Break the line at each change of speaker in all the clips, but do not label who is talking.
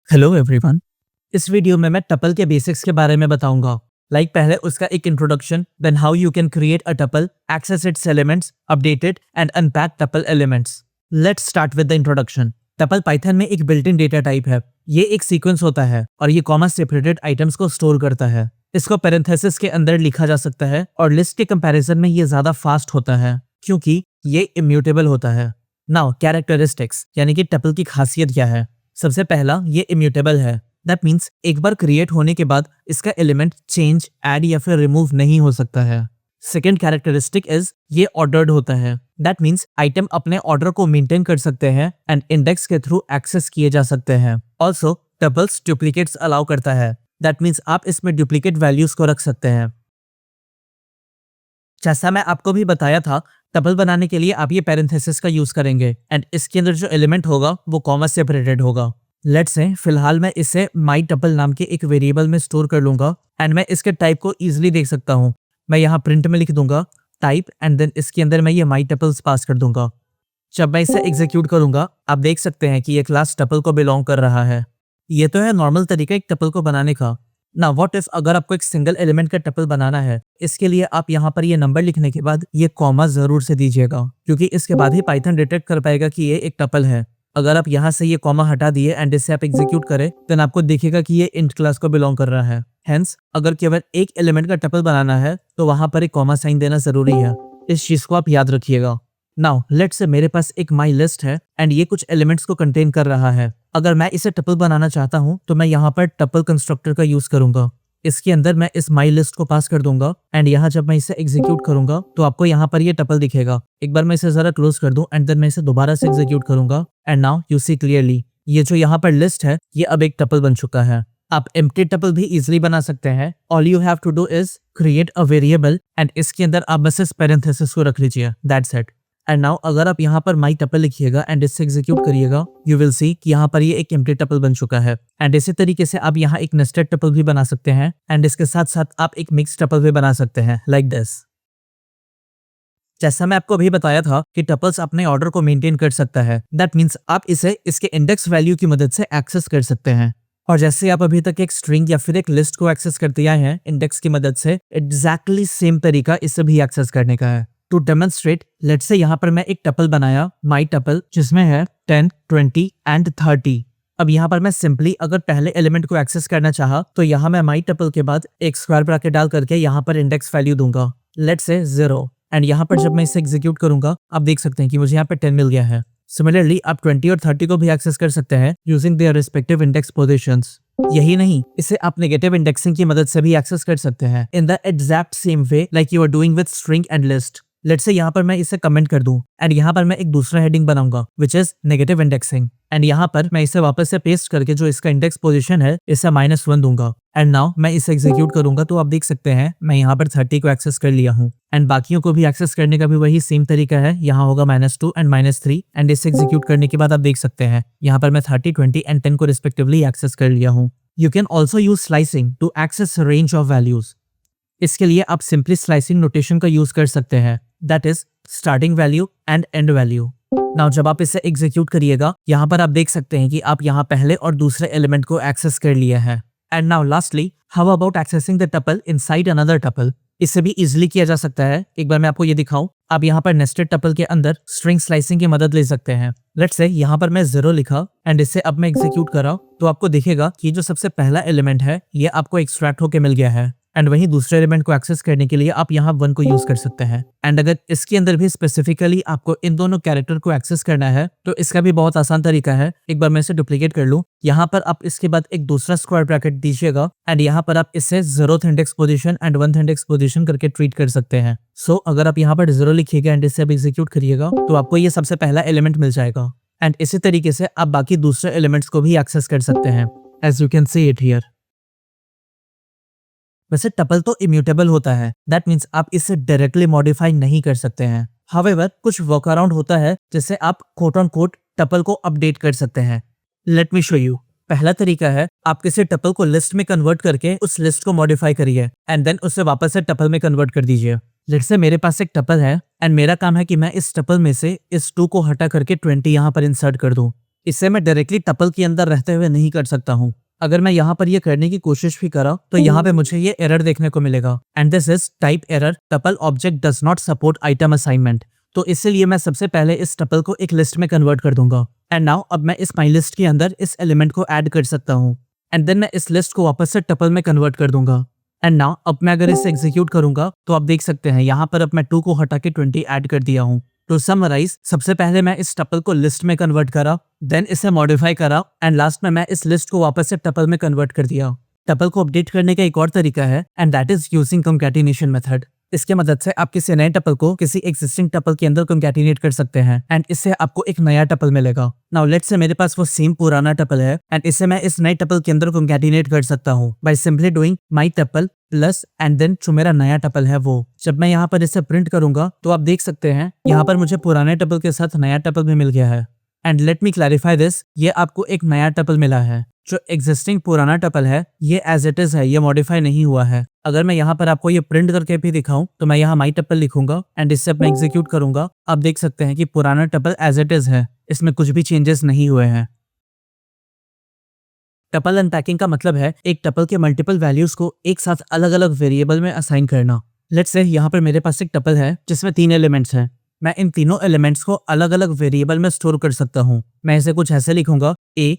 Hello everyone. इस video में मैं टपल के बेसिक्स के बारे में बताऊंगा। पहले उसका एक introduction, then how you can create a tuple, access its elements, update it and unpack tuple elements. Let's start with the introduction. Tuple Python में एक बिल्ट इन डेटा टाइप है। ये एक सीक्वेंस होता है और ये कॉमा सेपरेटेड आइटम्स को स्टोर करता है। इसको पैरेंथेसिस के अंदर लिखा जा सकता है और लिस्ट के कंपैरिजन में ये ज्यादा फास्ट होता है क्योंकि ये इम्यूटेबल होता है। नाउ कैरेक्टरिस्टिक्स यानी कि टपल की खासियत क्या है। सबसे पहला, ये इम्यूटेबल है। दैट मीन्स एक बार क्रिएट होने के बाद इसका एलिमेंट चेंज, ऐड या फिर रिमूव नहीं हो सकता है। सेकेंड कैरेक्टरिस्टिक इज ये ऑर्डर्ड होता है। दैट मीन्स आइटम अपने ऑर्डर को मेंटेन कर सकते हैं एंड इंडेक्स के थ्रू एक्सेस किए जा सकते हैं। ऑल्सो टपल्स डुप्लीकेट्स अलाउ करता है। दैट मीन्स आप इसमें डुप्लीकेट वैल्यूज को रख सकते हैं। जैसा मैं आपको भी बताया था, टपल बनाने के लिए आप ये पैरेंथेसिस का यूज करेंगे एंड इसके अंदर जो एलिमेंट होगा वो कॉमा सेपरेटेड होगा। लेट्स से फिलहाल मैं इसे माई टपल नाम के एक वेरिएबल में स्टोर कर लूंगा एंड मैं इसके टाइप को इजीली देख सकता हूँ। मैं यहाँ प्रिंट में लिख दूंगा टाइप एंड देन इसके अंदर मैं ये माई टपल्स पास कर दूंगा। जब मैं इसे एग्जीक्यूट करूंगा आप देख सकते हैं कि ये क्लास टपल को बिलोंग कर रहा है। ये तो है नॉर्मल तरीका एक टपल को बनाने का। ना व्हाट इफ अगर आपको एक सिंगल एलिमेंट का टपल बनाना है, इसके लिए आप यहाँ पर ये नंबर लिखने के बाद ये कॉमा जरूर से दीजिएगा क्योंकि इसके बाद ही पाइथन डिटेक्ट कर पाएगा कि ये एक टपल है। अगर आप यहाँ से ये कॉमा हटा दिए एंड इसे आप एग्जीक्यूट करें देन आपको दिखेगा कि ये इंट क्लास को बिलोंग कर रहा है। हेंस अगर केवल एक एलिमेंट का टपल बनाना है तो वहां पर एक कॉमा साइन देना जरूरी है। इस चीज को आप याद रखिएगा। नाउ लेट्स से मेरे पास एक माई लिस्ट है एंड ये कुछ एलिमेंट्स को कंटेन कर रहा है। अगर मैं इसे टपल बनाना चाहता हूँ तो मैं यहाँ पर टपल कंस्ट्रक्टर का यूज करूंगा। इसके अंदर मैं इस माई लिस्ट को पास कर दूंगा एंड यहाँ जब मैं इसे एग्जीक्यूट करूंगा तो आपको यहाँ पर ये टपल दिखेगा। एक बार मैं इसे जरा क्लोज कर दूं एंड देन मैं इसे दोबारा से एग्जीक्यूट करूंगा and now you see clearly ये जो यहाँ पर लिस्ट है ये अब एक टपल बन चुका है। आप एम्प्टी टपल भी इजीली बना सकते हैं। All you have to do is create a variable and इसके अंदर आप बस इस पैरेंथेसिस को रख लीजिए। That's it. एंड नाउ अगर आप यहाँ पर माई टपल लिखिएगा एंड इससे एग्जीक्यूट करिएगा यू विल सी कि यहाँ पर ये एक एम्प्टी टपल बन चुका है। एंड इसी तरीके से आप यहाँ एक नेस्टेड टपल भी बना सकते हैं एंड इसके साथ साथ आप एक मिक्स टपल भी बना सकते हैं लाइक दिस। जैसा मैं आपको अभी बताया था कि टपल्स अपने ऑर्डर को मेंटेन कर सकता है। दैट मीन्स आप इसे इसके इंडेक्स वैल्यू की मदद से एक्सेस कर सकते हैं। और जैसे आप अभी तक एक स्ट्रिंग या फिर एक लिस्ट को एक्सेस करते आए हैं इंडेक्स की मदद से, एग्जैक्टली सेम तरीका इसे भी एक्सेस करने का है। टू डेमोन्स्ट्रेट लेट्स से यहाँ पर मैं एक टपल बनाया माई टपल जिसमें है 10, 20 एंड 30। अब यहाँ पर मैं सिंपली अगर पहले एलिमेंट को एक्सेस करना चाहा तो यहाँ मैं माई टपल के बाद एक स्क्वायर ब्रैकेट डाल करके यहाँ पर इंडेक्स वैल्यू दूंगा लेट्स से 0 एंड यहाँ पर जब मैं इसे एग्जीक्यूट करूंगा आप देख सकते हैं कि मुझे यहाँ पे 10 मिल गया है। सिमिलरली आप 20 और 30 को भी एक्सेस कर सकते हैं using their respective index positions. यही नहीं, इसे आप नेगेटिव इंडेक्सिंग की मदद से भी एक्सेस कर सकते हैं in the exact same way like you are doing with string and list. Let's say यहाँ पर मैं इसे कमेंट कर दूं एंड यहाँ पर मैं एक दूसरा हेडिंग बनाऊंगा which is negative indexing and यहाँ पर मैं इसे वापस से पेस्ट करके जो इसका इंडेक्स पोजीशन है इसे -1 दूंगा एंड नाउ मैं इसे एग्जीक्यूट करूंगा तो आप देख सकते हैं मैं यहाँ पर 30 को एक्सेस कर लिया हूँ एंड बाकियों को भी एक्सेस करने का भी वही सेम तरीका है। यहाँ होगा -2 एंड -3 एंड इसे एग्जीक्यूट करने के बाद आप देख सकते हैं यहाँ पर मैं 30, 20 एंड 10 को रिस्पेक्टिवली एक्सेस कर लिया हूँ। You can also use slicing to access range of values. इसके लिए आप सिंपली स्लाइसिंग नोटेशन का यूज कर सकते हैं that is starting value and end value. Now जब आप इसे एग्जीक्यूट करिएगा यहाँ पर आप देख सकते हैं कि आप यहाँ पहले और दूसरे एलिमेंट को एक्सेस कर लिया है। And now lastly how about accessing the tuple inside another tuple. इससे भी इजीली किया जा सकता है। एक बार मैं आपको ये दिखाऊं, आप यहाँ पर नेस्टेड टपल के अंदर स्ट्रिंग स्लाइसिंग की मदद ले सकते हैं। लेट्स से यहाँ पर मैं 0 लिखा एंड इससे अब मैं एग्जीक्यूट कर रहा हूं तो आपको दिखेगा कि जो सबसे पहला एलिमेंट है ये आपको एक्सट्रैक्ट होकर मिल गया है एंड वहीं दूसरे एलिमेंट को एक्सेस करने के लिए आप यहाँ 1 को यूज कर सकते हैं। एंड अगर इसके अंदर भी स्पेसिफिकली आपको इन दोनों कैरेक्टर को एक्सेस करना है तो इसका भी बहुत आसान तरीका है। एक बार मैं इसे डुप्लीकेट कर लूं, यहाँ पर आप इसके बाद एक दूसरा स्क्वायर ब्रैकेट दीजिएगा एंड यहाँ पर आप इसे 0th index position and 1th index position करके ट्रीट कर सकते हैं। सो अगर आप यहाँ पर 0 लिखिएगा एंड इसे अब एग्जीक्यूट करिएगा तो आपको ये सबसे पहला एलिमेंट मिल जाएगा एंड इसी तरीके से आप बाकी दूसरे एलिमेंट्स को भी एक्सेस कर सकते हैं as you can see it here. वैसे टपल तो इम्यूटेबल होता है। दैट मीन्स आप इसे डायरेक्टली मॉडिफाई नहीं कर सकते हैं। हाउएवर कुछ वर्क अराउंड होता है जिससे आप कोट ऑन कोट टपल को अपडेट कर सकते हैं। Late me show you. पहला तरीका है आप किसी टपल को लिस्ट में कन्वर्ट करके उस लिस्ट को मॉडिफाई करिए एंड देन उसे वापस से टपल में कन्वर्ट कर दीजिए। लेट्स से मेरे पास एक टपल है एंड मेरा काम है कि मैं इस टपल में से इस 2 को हटा करके 20 यहाँ पर इंसर्ट कर दूं। इसे मैं डायरेक्टली टपल के अंदर रहते हुए नहीं कर सकता हूँ। अगर मैं यहाँ पर ये करने की कोशिश भी करा तो यहाँ पे मुझे ये एरर देखने को मिलेगा, and this is type error, tuple object does not support item assignment. तो इसलिए मैं सबसे पहले इस टपल को एक लिस्ट में कन्वर्ट कर दूंगा। एंड नाउ अब मैं इस माई लिस्ट के अंदर इस एलिमेंट को ऐड कर सकता हूँ, एंड देन मैं इस लिस्ट को वापस से टपल में कन्वर्ट कर दूंगा। एंड नाउ अब मैं अगर इसे एग्जीक्यूट करूंगा तो आप देख सकते हैं यहाँ पर अब मैं 2 को हटा के 20 ऐड कर दिया हूँ। टू समराइज, सबसे पहले मैं इस टपल को लिस्ट में कन्वर्ट करा, देन इसे मॉडिफाई करा, एंड लास्ट में मैं इस लिस्ट को वापस से टपल में कन्वर्ट कर दिया। टपल को अपडेट करने का एक और तरीका है, and that is using concatenation method. इसके मदद से आप किसी नए टपल को किसी एग्जिस्टिंग टपल के अंदर कंकैटिनेट कर सकते हैं, एंड इससे आपको एक नया टपल मिलेगा। नाउ लेट्स से मेरे पास वो सेम पुराना टपल है, एंड इसे मैं इस नए टपल के अंदर कंकैटिनेट कर सकता हूँ by simply doing my tuple plus and then जो मेरा नया टपल है वो। जब मैं यहाँ पर इसे प्रिंट करूंगा तो आप देख सकते हैं यहाँ पर मुझे पुराने टपल के साथ नया टपल भी मिल गया है। And let me clarify this, ये आपको एक नया टपल मिला है। जो एग्जिस्टिंग पुराना टपल है ये एज इट इज है, ये मॉडिफाई नहीं हुआ है। अगर मैं यहाँ पर आपको ये प्रिंट करके भी दिखाऊं तो मैं यहाँ माई टपल लिखूंगा एंड इससे मैं एग्जीक्यूट करूंगा। आप देख सकते हैं कि पुराना टपल एज इट इज है, इसमें कुछ भी चेंजेस नहीं हुए हैं। टपल अनपैकिंग का मतलब है एक टपल के मल्टीपल वैल्यूज को एक साथ अलग अलग वेरिएबल में असाइन करना। लेट्स से यहाँ पर मेरे पास एक टपल है जिसमें 3 एलिमेंट्स हैं। मैं इन तीनों एलिमेंट्स को अलग अलग वेरिएबल में स्टोर कर सकता हूँ। मैं इसे कुछ ऐसे लिखूंगा A,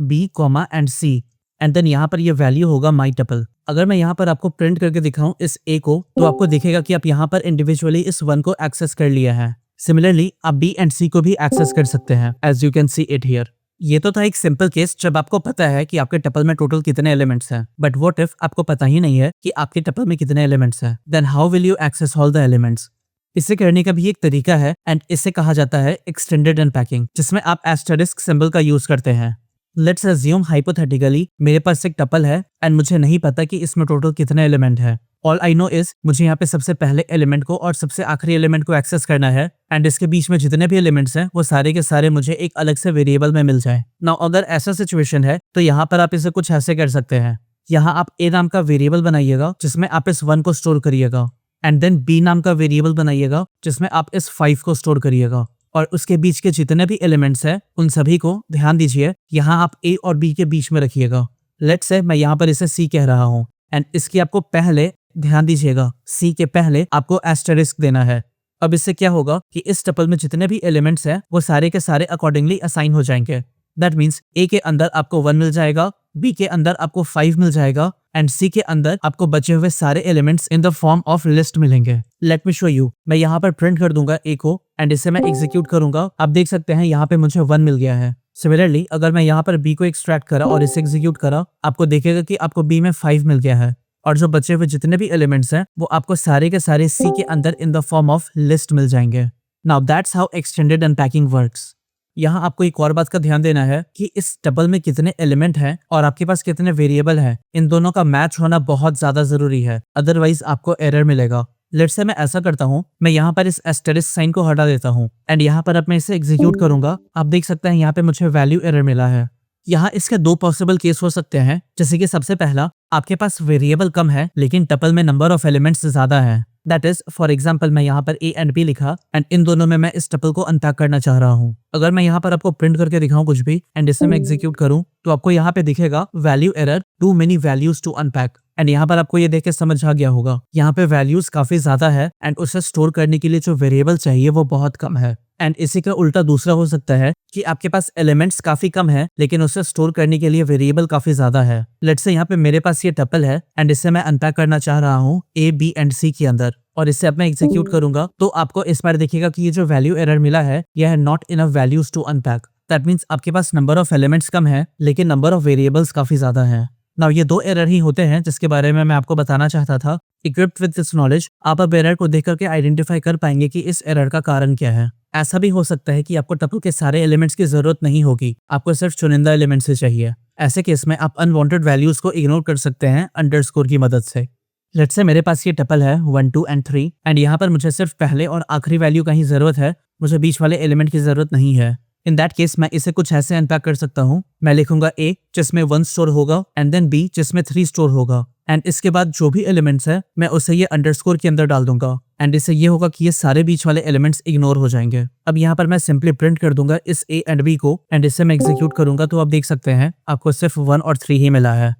B, and C, and then यहाँ पर ये वैल्यू होगा माई टपल। अगर मैं यहाँ पर आपको प्रिंट करके दिखाऊं इस A को, तो आपको दिखेगा कि आप यहाँ पर इंडिविजुअली इस 1 को एक्सेस कर लिया है। सिमिलरली आप B एंड C को भी एक्सेस कर सकते हैं, as you can see it here. ये तो था एक सिंपल केस जब आपको पता है कि आपके टपल में टोटल कितने एलिमेंट्स हैं, बट व्हाट इफ आपको पता ही नहीं है कि आपके टपल में कितने एलिमेंट्स हैं, then how will you access all the elements. इसे करने का भी एक तरीका है, एंड इसे कहा जाता है एक्सटेंडेड अनपैकिंग, जिसमें आप एस्टेरिस्क सिंबल का यूज करते हैं। लेट्स अज्यूम हाइपोथेटिकली मेरे पास एक टपल है एंड मुझे नहीं पता कि इसमें टोटल कितने एलिमेंट है। ऑल आई नो इज मुझे यहाँ पे सबसे पहले एलिमेंट को और सबसे आखिरी एलिमेंट को एक्सेस करना है, एंड इसके बीच में जितने भी एलिमेंट्स हैं वो सारे के सारे मुझे एक अलग से वेरिएबल में मिल जाए। नाउ अगर ऐसा सिचुएशन है तो यहाँ पर आप इसे कुछ ऐसे कर सकते हैं। यहाँ आप A नाम का वेरिएबल बनाइएगा जिसमें आप इस 1 को स्टोर करिएगा, एंड देन B नाम का वेरिएबल बनाइएगा जिसमें आप इस 5 को स्टोर करिएगा, और उसके बीच के जितने भी एलिमेंट्स हैं उन सभी को ध्यान दीजिए यहाँ आप A और B के बीच में रखिएगा। लेट्स से मैं यहाँ पर इसे C कह रहा हूँ, एंड इसकी आपको पहले ध्यान दीजिएगा C के पहले आपको एस्टेरिस्क देना है। अब इससे क्या होगा कि इस टपल में जितने भी एलिमेंट्स हैं वो सारे के सारे अकॉर्डिंगली असाइन हो जाएंगे। दैट मीन्स A के अंदर आपको 1 मिल जाएगा, B के अंदर आपको 5 मिल जाएगा, एंड C के अंदर आपको बचे हुए सारे elements in the form of list मिलेंगे। Let me show you. मैं यहाँ पर प्रिंट कर दूंगा A को, एंड इसे मैं एग्जीक्यूट करूंगा। आप देख सकते हैं यहाँ पे मुझे 1 मिल गया है। सिमिलरली अगर मैं यहाँ पर B को एक्सट्रैक्ट करा और इसे एग्जीक्यूट करा, आपको देखेगा कि आपको B में 5 मिल गया है, और जो बचे हुए जितने भी एलिमेंट्स हैं वो आपको सारे के सारे C के अंदर in the form of list मिल जाएंगे। Now that's how extended unpacking works. यहाँ आपको एक और बात का ध्यान देना है कि इस टपल में कितने एलिमेंट हैं और आपके पास कितने वेरिएबल हैं, इन दोनों का मैच होना बहुत ज्यादा जरूरी है, अदरवाइज आपको एरर मिलेगा। लेट्स से मैं ऐसा करता हूँ, मैं यहाँ पर इस एस्टेरिस्क साइन को हटा देता हूँ, एंड यहाँ पर अब मैं इसे एग्जीक्यूट करूंगा। आप देख सकते हैं यहाँ पे मुझे वैल्यू एरर मिला है। यहाँ इसके 2 पॉसिबल केस हो सकते हैं, जैसे कि सबसे पहला, आपके पास वेरिएबल कम है लेकिन टपल में नंबर ऑफ एलिमेंट्स ज्यादा है। दैट इज फॉर एग्जाम्पल मैं यहाँ पर A एंड B लिखा, एंड इन दोनों में मैं इस टपल को अनपैक करना चाह रहा हूँ। अगर मैं यहाँ पर आपको प्रिंट करके दिखाऊं कुछ भी एंड इसे मैं एग्जीक्यूट करूँ, तो आपको यहाँ पे दिखेगा value error, too many values to unpack. And यहाँ पर आपको ये देख के समझ आ गया होगा, यहाँ पे वैल्यूज काफी ज्यादा है एंड उसे स्टोर करने के लिए जो वेरिएबल चाहिए वो बहुत कम है। एंड इसी का उल्टा दूसरा हो सकता है कि आपके पास एलिमेंट्स काफी कम है लेकिन उसे स्टोर करने के लिए वेरिएबल काफी ज्यादा है। लेट्स से यहाँ पे मेरे पास ये टपल है एंड इसे मैं अनपैक करना चाह रहा हूँ A, B एंड C के अंदर, और इससे अब मैं एग्जीक्यूट करूंगा तो आपको इस बार देखिएगा कि ये जो वैल्यू एरर मिला है यह है not enough values to unpack. That means आपके पास नंबर ऑफ एलिमेंट्स कम है लेकिन नंबर ऑफ वेरिएबल्स काफी ज्यादा है। नाउ ये 2 एरर ही होते हैं जिसके बारे में मैं आपको बताना चाहता था। इक्विप्ड विद दिस नॉलेज आप अब एरर को देख करके आइडेंटिफाई कर पाएंगे कि इस एरर का कारण क्या है। ऐसा भी हो सकता है कि आपको टपल के सारे एलिमेंट्स की जरूरत नहीं होगी, आपको सिर्फ चुनिंदा एलिमेंट्स ही चाहिए। ऐसे केस में आप अनवांटेड वैल्यूज को इग्नोर कर सकते हैं अंडरस्कोर की मदद से। लेट्स से मेरे पास ये टपल है 1, 2 एंड 3, एंड यहाँ पर मुझे सिर्फ पहले और आखिरी वैल्यू का ही जरूरत है, मुझे बीच वाले एलिमेंट की जरूरत नहीं है। इन दैट केस मैं इसे कुछ ऐसे अनपैक कर सकता हूँ। मैं लिखूंगा A जिसमें 1 स्टोर होगा एंड देन B जिसमें 3 स्टोर होगा एंड इसके बाद जो भी एलिमेंट्स है मैं उसे ये अंडरस्कोर के अंदर डाल दूंगा एंड इससे ये होगा कि ये सारे बीच वाले एलिमेंट्स इग्नोर हो जाएंगे। अब यहाँ पर मैं सिंपली प्रिंट कर दूंगा इस A एंड B को एंड इसे मैं एग्जीक्यूट करूंगा तो आप देख सकते हैं आपको सिर्फ 1 और 3 ही मिला है।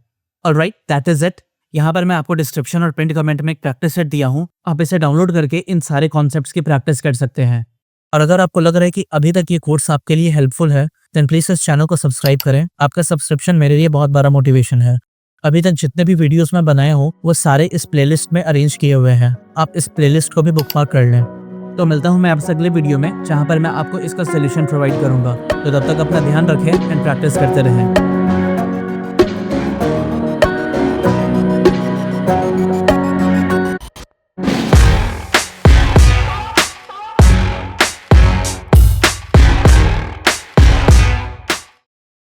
Alright, that is it. यहाँ पर मैं आपको डिस्क्रिप्शन और प्रिंट कमेंट में एक प्रैक्टिस सेट दिया हूँ, आप इसे डाउनलोड करके इन सारे कॉन्सेप्ट्स की प्रैक्टिस कर सकते हैं। और अगर आपको लग रहा है कि अभी तक ये कोर्स आपके लिए हेल्पफुल है देन प्लीज इस चैनल को सब्सक्राइब करें। आपका सब्सक्रिप्शन मेरे लिए बहुत बड़ा मोटिवेशन है। अभी तक जितने भी वीडियोस मैं बनाया हूँ वो सारे इस प्लेलिस्ट में अरेंज किए हुए हैं, आप इस प्लेलिस्ट को भी बुकमार्क कर लें। तो मिलता हूँ मैं आपसे अगले वीडियो में जहाँ पर मैं आपको इसका सोल्यूशन प्रोवाइड करूंगा। तो तब तक अपना ध्यान रखें एंड प्रैक्टिस करते रहें।